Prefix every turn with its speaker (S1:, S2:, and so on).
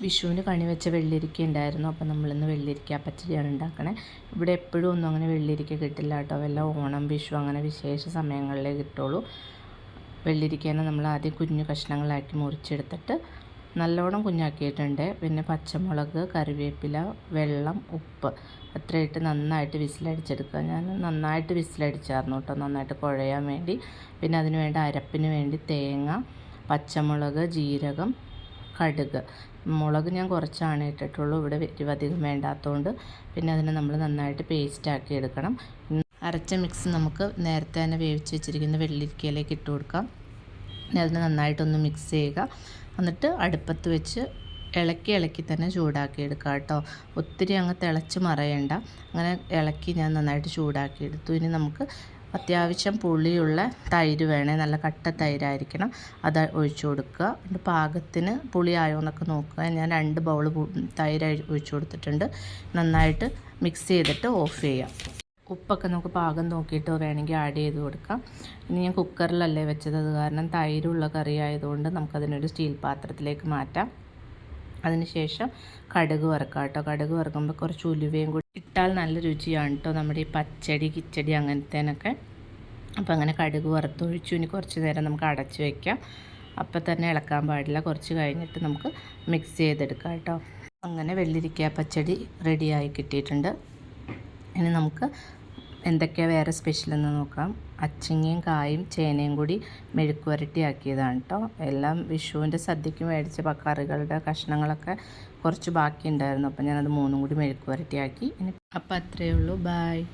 S1: വിഷുവിന് കണി വെച്ച വെള്ളരിക്ക ഉണ്ടായിരുന്നു. അപ്പോൾ നമ്മളിന്ന് വെള്ളരിക്ക പച്ചടിയാണ് ഉണ്ടാക്കണേ. ഇവിടെ എപ്പോഴും ഒന്നും അങ്ങനെ വെള്ളരിക്ക കിട്ടില്ല കേട്ടോ. വല്ല ഓണം, വിഷു അങ്ങനെ വിശേഷ സമയങ്ങളിലേ കിട്ടുള്ളൂ. വെള്ളരിക്കേനെ നമ്മൾ ആദ്യം കുഞ്ഞു കഷ്ണങ്ങളാക്കി മുറിച്ചെടുത്തിട്ട് നല്ലോണം കുഞ്ഞാക്കിയിട്ടുണ്ട്. പിന്നെ പച്ചമുളക്, കറിവേപ്പില, വെള്ളം, ഉപ്പ് അത്രയിട്ട് നന്നായിട്ട് വിസിലടിച്ചെടുക്കുക. ഞാൻ നന്നായിട്ട് വിസിലടിച്ചായിരുന്നു കേട്ടോ, നന്നായിട്ട് കുഴയാൻ വേണ്ടി. പിന്നെ അതിന് വേണ്ട അരപ്പിന് വേണ്ടി തേങ്ങ, പച്ചമുളക്, ജീരകം, കടുക്. മുളക് ഞാൻ കുറച്ചാണ് ഇട്ടിട്ടുള്ളൂ, ഇവിടെ അധികം വേണ്ടാത്തതുകൊണ്ട്. പിന്നെ അതിനെ നമ്മൾ നന്നായിട്ട് പേസ്റ്റാക്കി എടുക്കണം. അരച്ച മിക്സ് നമുക്ക് നേരത്തെ തന്നെ വേവിച്ച് വെച്ചിരിക്കുന്ന വെള്ളരിക്കയിലേക്ക് ഇട്ട് കൊടുക്കാം. അതിനെ നന്നായിട്ടൊന്ന് മിക്സ് ചെയ്യുക. എന്നിട്ട് അടുപ്പത്ത് വെച്ച് ഇളക്കി തന്നെ ചൂടാക്കി എടുക്കുക കേട്ടോ. ഒത്തിരി അങ്ങ് തിളച്ച് മറയണ്ട. അങ്ങനെ ഇളക്കി ഞാൻ നന്നായിട്ട് ചൂടാക്കി എടുത്തു. ഇനി നമുക്ക് അത്യാവശ്യം പുളിയുള്ള തൈര് വേണേ, നല്ല കട്ട തൈരായിരിക്കണം. അത് ഒഴിച്ചു കൊടുക്കുക. എന്നിട്ട് പാകത്തിന് പുളിയായോ എന്നൊക്കെ നോക്കുക. ഞാൻ 2 ബൗൾ തൈര് ഒഴിച്ചു കൊടുത്തിട്ടുണ്ട്. നന്നായിട്ട് മിക്സ് ചെയ്തിട്ട് ഓഫ് ചെയ്യാം. ഉപ്പൊക്കെ നമുക്ക് പാകം നോക്കിയിട്ട് വേണമെങ്കിൽ ആഡ് ചെയ്ത് കൊടുക്കാം. ഇനി ഞാൻ കുക്കറിലല്ലേ വെച്ചത്, അത് കാരണം തൈരുള്ള കറി ആയതുകൊണ്ട് നമുക്കതിനൊരു സ്റ്റീൽ പാത്രത്തിലേക്ക് മാറ്റാം. അതിനുശേഷം കടുക് വറുക്കാം കേട്ടോ. കടുക് വറുക്കുമ്പോൾ കുറച്ച് ഉലുവയും കൂടി ഇട്ടാൽ നല്ല രുചിയാണ് കേട്ടോ, നമ്മുടെ ഈ പച്ചടി, കിച്ചടി അങ്ങനത്തേനൊക്കെ. അപ്പോൾ അങ്ങനെ കടുക് വറുത്തൊഴിച്ചു. ഇനി കുറച്ച് നേരം നമുക്ക് അടച്ച് വയ്ക്കാം. അപ്പം തന്നെ ഇളക്കാൻ പാടില്ല. കുറച്ച് കഴിഞ്ഞിട്ട് നമുക്ക് മിക്സ് ചെയ്തെടുക്കാം കേട്ടോ. അങ്ങനെ വെള്ളരിക്ക പച്ചടി റെഡിയായി കിട്ടിയിട്ടുണ്ട്. ഇനി നമുക്ക് എന്തൊക്കെയാണ് വേറെ സ്പെഷ്യലെന്ന് നോക്കാം. അച്ചിങ്ങയും കായും ചേനയും കൂടി മെഴുക്ക് വരട്ടിയാക്കിയതാണ് കേട്ടോ. എല്ലാം വിഷുവിൻ്റെ സദ്യക്ക് മേടിച്ച കറികളുടെ കഷ്ണങ്ങളൊക്കെ കുറച്ച് ബാക്കി ഉണ്ടായിരുന്നു. അപ്പോൾ ഞാനത് 3 കൂടി മെഴുക്ക് വരട്ടിയാക്കി. അപ്പോൾ അത്രയേ ഉള്ളൂ. ബായ്.